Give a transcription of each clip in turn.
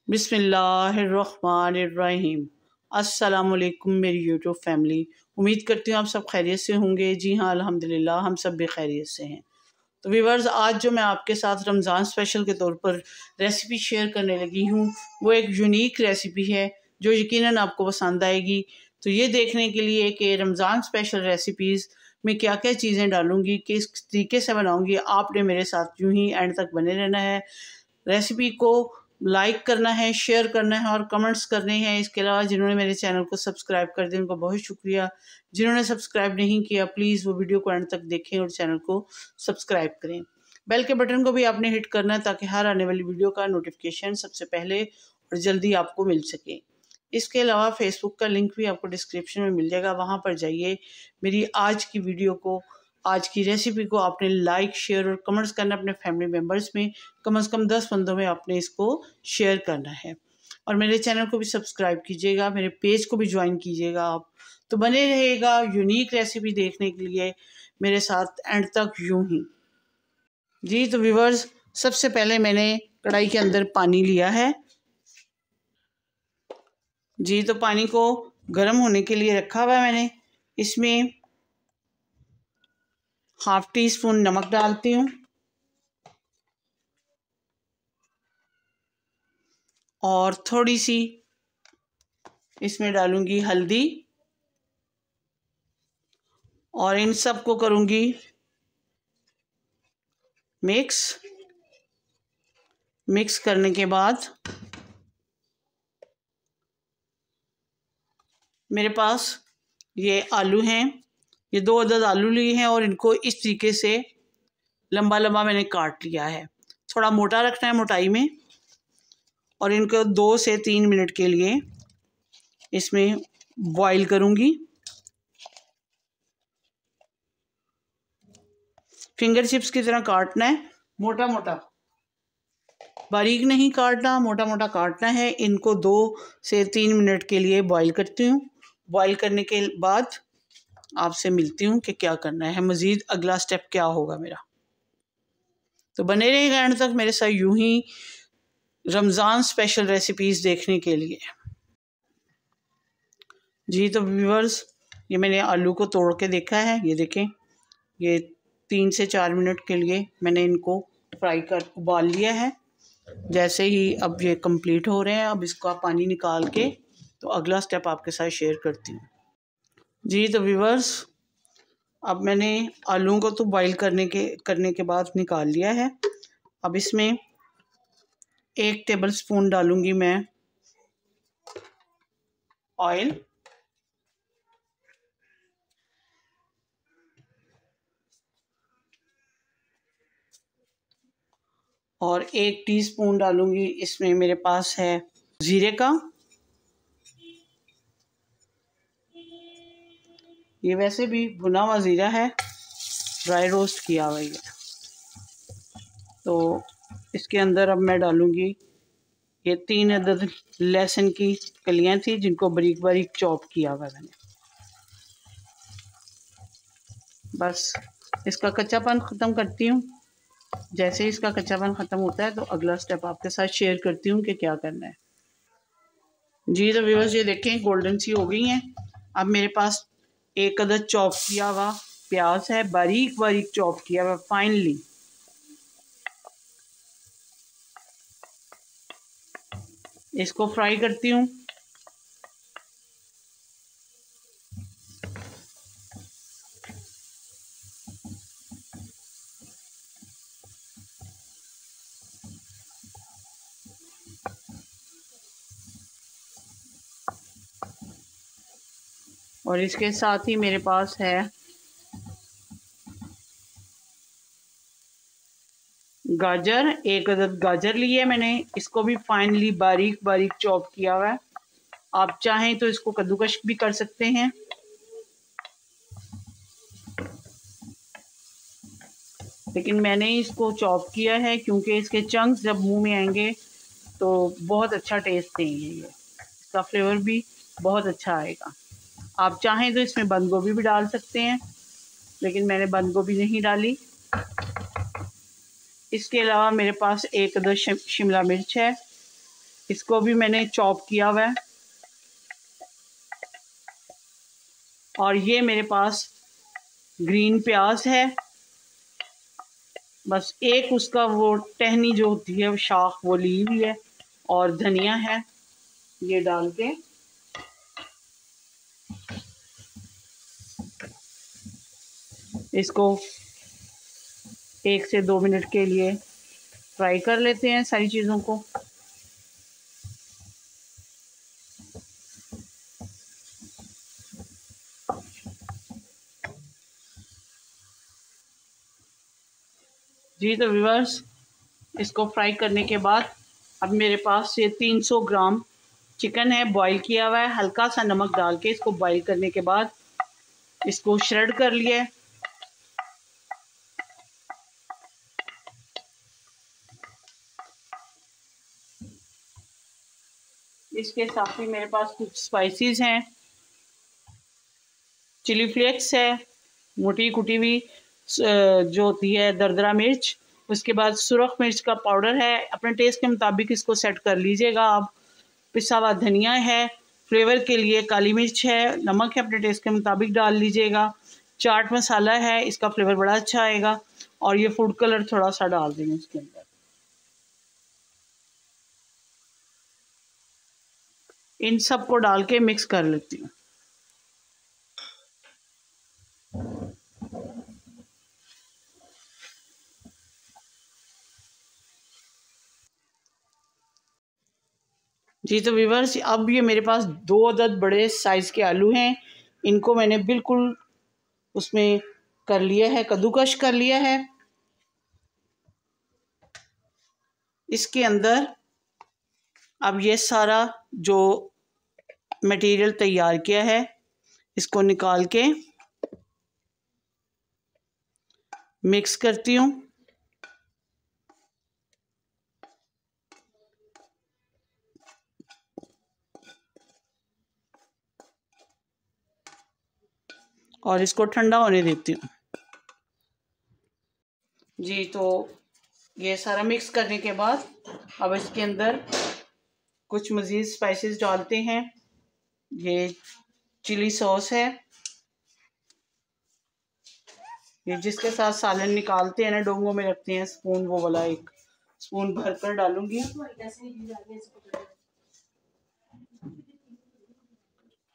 बिस्मिल्लाहिर्रहमानिर्रहीम। अस्सलामुअलैकुम मेरी यूट्यूब फैमिली। उम्मीद करती हूँ आप सब खैरियत से होंगे। जी हाँ, अल्हम्दुलिल्लाह हम सब भी खैरियत से हैं। तो व्यूअर्स, आज जो मैं आपके साथ रमज़ान स्पेशल के तौर पर रेसिपी शेयर करने लगी हूँ वो एक यूनिक रेसिपी है जो यकीनन आपको पसंद आएगी। तो ये देखने के लिए कि रमज़ान स्पेशल रेसिपीज़ में क्या क्या चीज़ें डालूँगी, किस तरीके से बनाऊँगी, आपने मेरे साथ यूँ ही एंड तक बने रहना है। रेसिपी को लाइक करना है, शेयर करना है और कमेंट्स करने हैं। इसके अलावा जिन्होंने मेरे चैनल को सब्सक्राइब कर दिया उनको बहुत शुक्रिया। जिन्होंने सब्सक्राइब नहीं किया प्लीज़ वो वीडियो को एंड तक देखें और चैनल को सब्सक्राइब करें। बेल के बटन को भी आपने हिट करना है ताकि हर आने वाली वीडियो का नोटिफिकेशन सबसे पहले और जल्दी आपको मिल सके। इसके अलावा फेसबुक का लिंक भी आपको डिस्क्रिप्शन में मिल जाएगा, वहाँ पर जाइए। मेरी आज की वीडियो को, आज की रेसिपी को आपने लाइक, शेयर और कमेंट्स करना है। अपने फैमिली मेम्बर्स में कम से कम 10 बंदों में आपने इसको शेयर करना है। और मेरे चैनल को भी सब्सक्राइब कीजिएगा, मेरे पेज को भी ज्वाइन कीजिएगा आप। तो बने रहेगा यूनिक रेसिपी देखने के लिए मेरे साथ एंड तक यूं ही। जी तो व्यूअर्स, सबसे पहले मैंने कढ़ाई के अंदर पानी लिया है। जी तो पानी को गर्म होने के लिए रखा हुआ है मैंने। इसमें ½ टीस्पून नमक डालती हूँ और थोड़ी सी इसमें डालूंगी हल्दी और इन सब को करूंगी मिक्स करने के बाद मेरे पास ये आलू हैं। ये 2 अदद आलू लिए हैं और इनको इस तरीके से लंबा लंबा मैंने काट लिया है। थोड़ा मोटा रखना है मोटाई में। और इनको 2 से 3 मिनट के लिए इसमें बॉईल करूंगी। फिंगर चिप्स की तरह काटना है, मोटा मोटा, बारीक नहीं काटना, मोटा मोटा काटना है। इनको 2 से 3 मिनट के लिए बॉईल करती हूँ। बॉईल करने के बाद आपसे मिलती हूँ कि क्या करना है मज़ीद, अगला स्टेप क्या होगा मेरा। तो बने रहेगा एंड तक मेरे साथ यूं ही रमज़ान स्पेशल रेसिपीज़ देखने के लिए। जी तो व्यूअर्स, ये मैंने आलू को तोड़ के देखा है। ये देखें, ये 3 से 4 मिनट के लिए मैंने इनको फ्राई कर उबाल लिया है। जैसे ही अब ये कंप्लीट हो रहे हैं, अब इसका पानी निकाल के तो अगला स्टेप आपके साथ शेयर करती हूँ। जी तो व्यूअर्स, अब मैंने आलू को तो बॉईल करने के बाद निकाल लिया है। अब इसमें 1 टेबलस्पून डालूंगी मैं ऑयल और 1 टीस्पून डालूंगी इसमें मेरे पास है जीरे का। ये वैसे भी भुना हुआ ज़ीरा है, ड्राई रोस्ट किया हुआ है। तो इसके अंदर अब मैं डालूंगी ये 3 अदद लहसुन की कलियां थी जिनको बारीक बारीक चॉप किया हुआ मैंने। बस इसका कच्चापन ख़त्म करती हूँ। जैसे ही इसका कच्चापन ख़त्म होता है तो अगला स्टेप आपके साथ शेयर करती हूँ कि क्या करना है। जी तो व्यूअर्स, ये देखें गोल्डन सी हो गई हैं। अब मेरे पास 1 अदद चॉप किया हुआ प्याज है, बारीक बारीक चॉप किया हुआ फाइनली। इसको फ्राई करती हूँ। और इसके साथ ही मेरे पास है गाजर। 1 अदद गाजर ली है मैंने, इसको भी फाइनली बारीक बारीक चॉप किया हुआ है। आप चाहें तो इसको कद्दूकश भी कर सकते हैं, लेकिन मैंने इसको चॉप किया है क्योंकि इसके चंक्स जब मुंह में आएंगे तो बहुत अच्छा टेस्ट देंगे। ये इसका फ्लेवर भी बहुत अच्छा आएगा। आप चाहें तो इसमें बंद गोभी भी डाल सकते हैं, लेकिन मैंने बंद गोभी नहीं डाली। इसके अलावा मेरे पास 1 अदद शिमला मिर्च है। इसको भी मैंने चॉप किया हुआ है। और ये मेरे पास ग्रीन प्याज है, बस एक उसका वो टहनी जो होती है शाख वो ली हुई है, और धनिया है। ये डाल के इसको 1 से 2 मिनट के लिए फ्राई कर लेते हैं सारी चीज़ों को। जी तो व्यूअर्स, इसको फ्राई करने के बाद अब मेरे पास ये 300 ग्राम चिकन है, बॉईल किया हुआ है। हल्का सा नमक डाल के इसको बॉईल करने के बाद इसको श्रेड कर लिया है। इसके साथ ही मेरे पास कुछ स्पाइसेस हैं। चिली फ्लेक्स है, मोटी कुटी हुई जो होती है दरदरा मिर्च। उसके बाद सुरख मिर्च का पाउडर है, अपने टेस्ट के मुताबिक इसको सेट कर लीजिएगा आप। पिसा हुआ धनिया है, फ्लेवर के लिए काली मिर्च है, नमक है अपने टेस्ट के मुताबिक डाल लीजिएगा। चाट मसाला है, इसका फ्लेवर बड़ा अच्छा आएगा। और ये फूड कलर थोड़ा सा डाल देंगे इसके अंदर। इन सब को डाल के मिक्स कर लेती हूँ। जी तो व्यूअर्स, अब ये मेरे पास 2 अदद बड़े साइज़ के आलू हैं। इनको मैंने बिल्कुल उसमें कर लिया है, कद्दूकश कर लिया है। इसके अंदर अब ये सारा जो मटेरियल तैयार किया है इसको निकाल के मिक्स करती हूँ। और इसको ठंडा होने देती हूँ। जी तो ये सारा मिक्स करने के बाद अब इसके अंदर कुछ मज़ीद स्पाइसेस डालते हैं। ये चिली सॉस है, ये जिसके साथ सालन निकालते हैं ना, डोंगों में रखते हैं स्पून, वो वाला एक स्पून भर कर डालूंगी।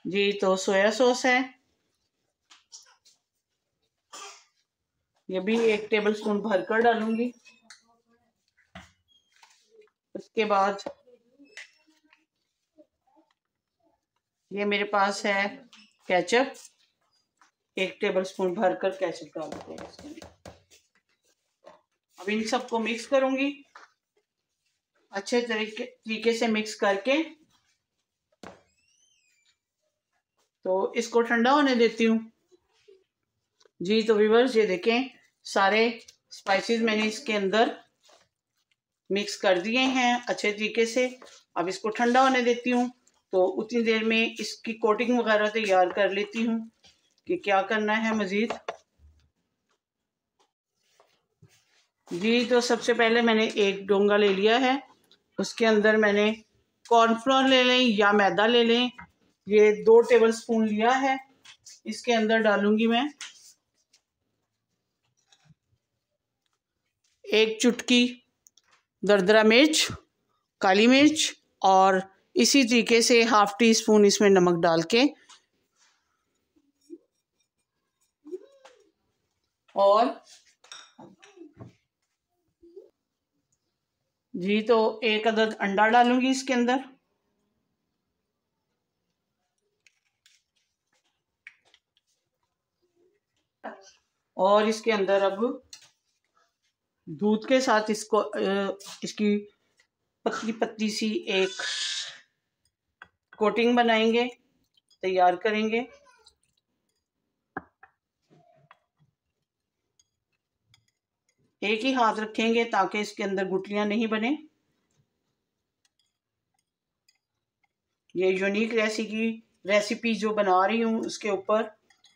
जी तो सोया सॉस है, ये भी 1 टेबल स्पून भर कर डालूंगी। उसके बाद ये मेरे पास है केचप, 1 टेबल स्पून भर कर केचप डालते हैं इसके अंदर। अब इन सबको मिक्स करूंगी अच्छे तरीके से मिक्स करके, तो इसको ठंडा होने देती हूँ। जी तो व्यूअर्स, ये देखें सारे स्पाइसेस मैंने इसके अंदर मिक्स कर दिए हैं अच्छे तरीके से। अब इसको ठंडा होने देती हूँ, तो उतनी देर में इसकी कोटिंग वगैरह तैयार कर लेती हूँ कि क्या करना है मज़ीद। जी तो सबसे पहले मैंने एक डोंगा ले लिया है, उसके अंदर मैंने कॉर्नफ्लोर ले लें या मैदा ले लें, ये 2 टेबल स्पून लिया है। इसके अंदर डालूंगी मैं 1 चुटकी दरदरा मिर्च, काली मिर्च, और इसी तरीके से ½ टी स्पून इसमें नमक डाल के, और जी तो 1 अदद अंडा डालूंगी इसके अंदर। और इसके अंदर अब दूध के साथ इसको इसकी पतली पतली सी एक कोटिंग बनाएंगे, तैयार करेंगे। एक ही हाथ रखेंगे ताकि इसके अंदर गुठलियां नहीं बने। ये यूनिक रेसिपी जो बना रही हूँ उसके ऊपर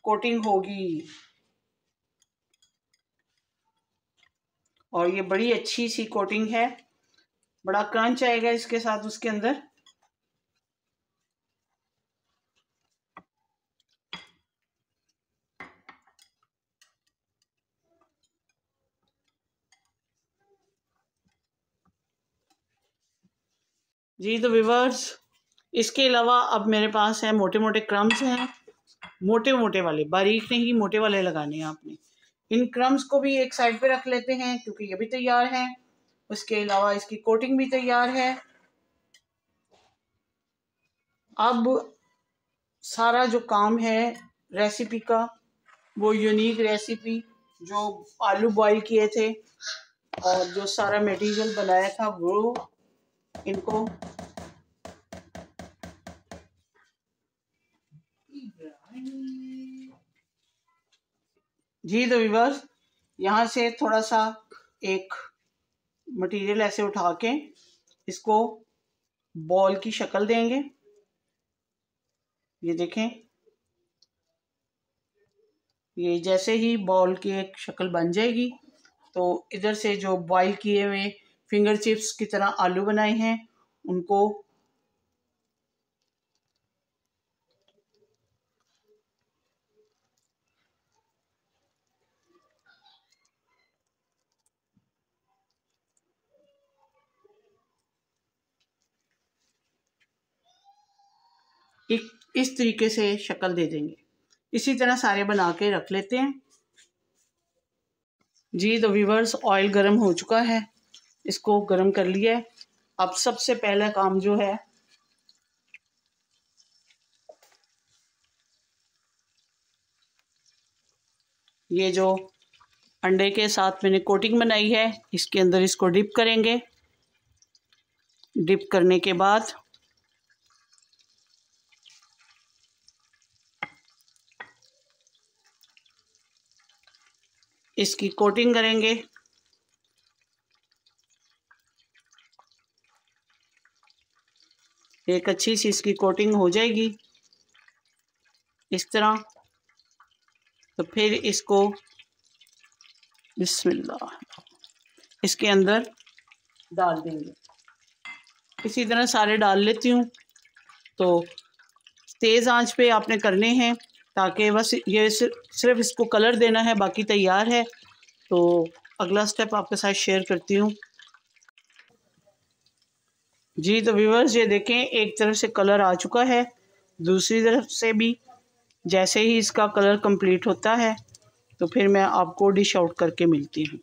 कोटिंग होगी, और ये बड़ी अच्छी सी कोटिंग है। बड़ा क्रंच आएगा इसके साथ उसके अंदर। जी तो व्यूअर्स, इसके अलावा अब मेरे पास है मोटे मोटे क्रम्स हैं, मोटे मोटे वाले, बारीक नहीं, मोटे वाले लगाने हैं आपने। इन क्रम्स को भी एक साइड पे रख लेते हैं क्योंकि ये भी तैयार है। उसके अलावा इसकी कोटिंग भी तैयार है। अब सारा जो काम है रेसिपी का, वो यूनिक रेसिपी जो आलू बॉईल किए थे और जो सारा मटेरियल बनाया था, वो इनको जी तो व्यूअर्स, यहाँ से थोड़ा सा एक मटेरियल ऐसे उठा के इसको बॉल की शक्ल देंगे। ये देखें, ये जैसे ही बॉल की एक शक्ल बन जाएगी तो इधर से जो बॉईल किए हुए फिंगर चिप्स की तरह आलू बनाए हैं उनको एक इस तरीके से शक्ल दे देंगे। इसी तरह सारे बना के रख लेते हैं। जी तो व्यूअर्स, ऑयल गरम हो चुका है, इसको गरम कर लिया है। अब सबसे पहला काम जो है, ये जो अंडे के साथ मैंने कोटिंग बनाई है इसके अंदर इसको डिप करेंगे। डिप करने के बाद इसकी कोटिंग करेंगे। एक अच्छी सी इसकी कोटिंग हो जाएगी इस तरह। तो फिर इसको बिस्मिल्लाह इसके अंदर डाल देंगे। इसी तरह सारे डाल लेती हूँ। तो तेज़ आंच पे आपने करने हैं ताकि बस ये सिर्फ इसको कलर देना है, बाकी तैयार है। तो अगला स्टेप आपके साथ शेयर करती हूँ। जी तो व्यूअर्स, ये देखें, एक तरफ से कलर आ चुका है, दूसरी तरफ से भी। जैसे ही इसका कलर कंप्लीट होता है तो फिर मैं आपको डिश आउट करके मिलती हूँ।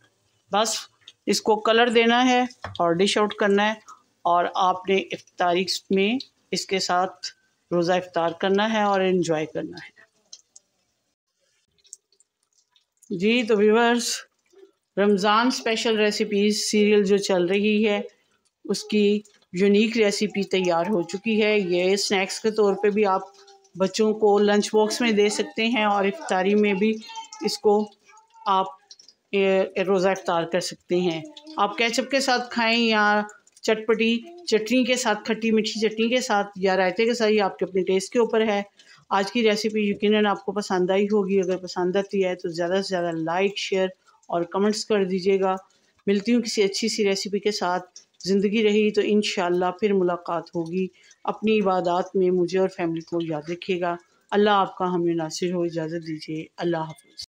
बस इसको कलर देना है और डिश आउट करना है, और आपने इफ्तारी में इसके साथ रोज़ा इफ्तार करना है और एंजॉय करना है। जी तो viewers, Ramzan special recipes serial जो चल रही है उसकी यूनिक रेसिपी तैयार हो चुकी है। ये स्नैक्स के तौर पे भी आप बच्चों को लंच बॉक्स में दे सकते हैं और इफ्तारी में भी इसको आप रोज़ा इफ्तार कर सकते हैं। आप केचप के साथ खाएं या चटपटी चटनी के साथ, खट्टी मीठी चटनी के साथ या रायते के साथ, ये आपके अपने टेस्ट के ऊपर है। आज की रेसिपी यकीनन आपको पसंद आई होगी। अगर पसंद आती है तो ज़्यादा से ज़्यादा लाइक, शेयर और कमेंट्स कर दीजिएगा। मिलती हूँ किसी अच्छी सी रेसिपी के साथ। ज़िंदगी रही तो इंशाअल्लाह फिर मुलाकात होगी। अपनी इबादत में मुझे और फैमिली को याद रखिएगा। अल्लाह आपका हमें नासिर हो। इजाज़त दीजिए। अल्लाह हाफ़िज़।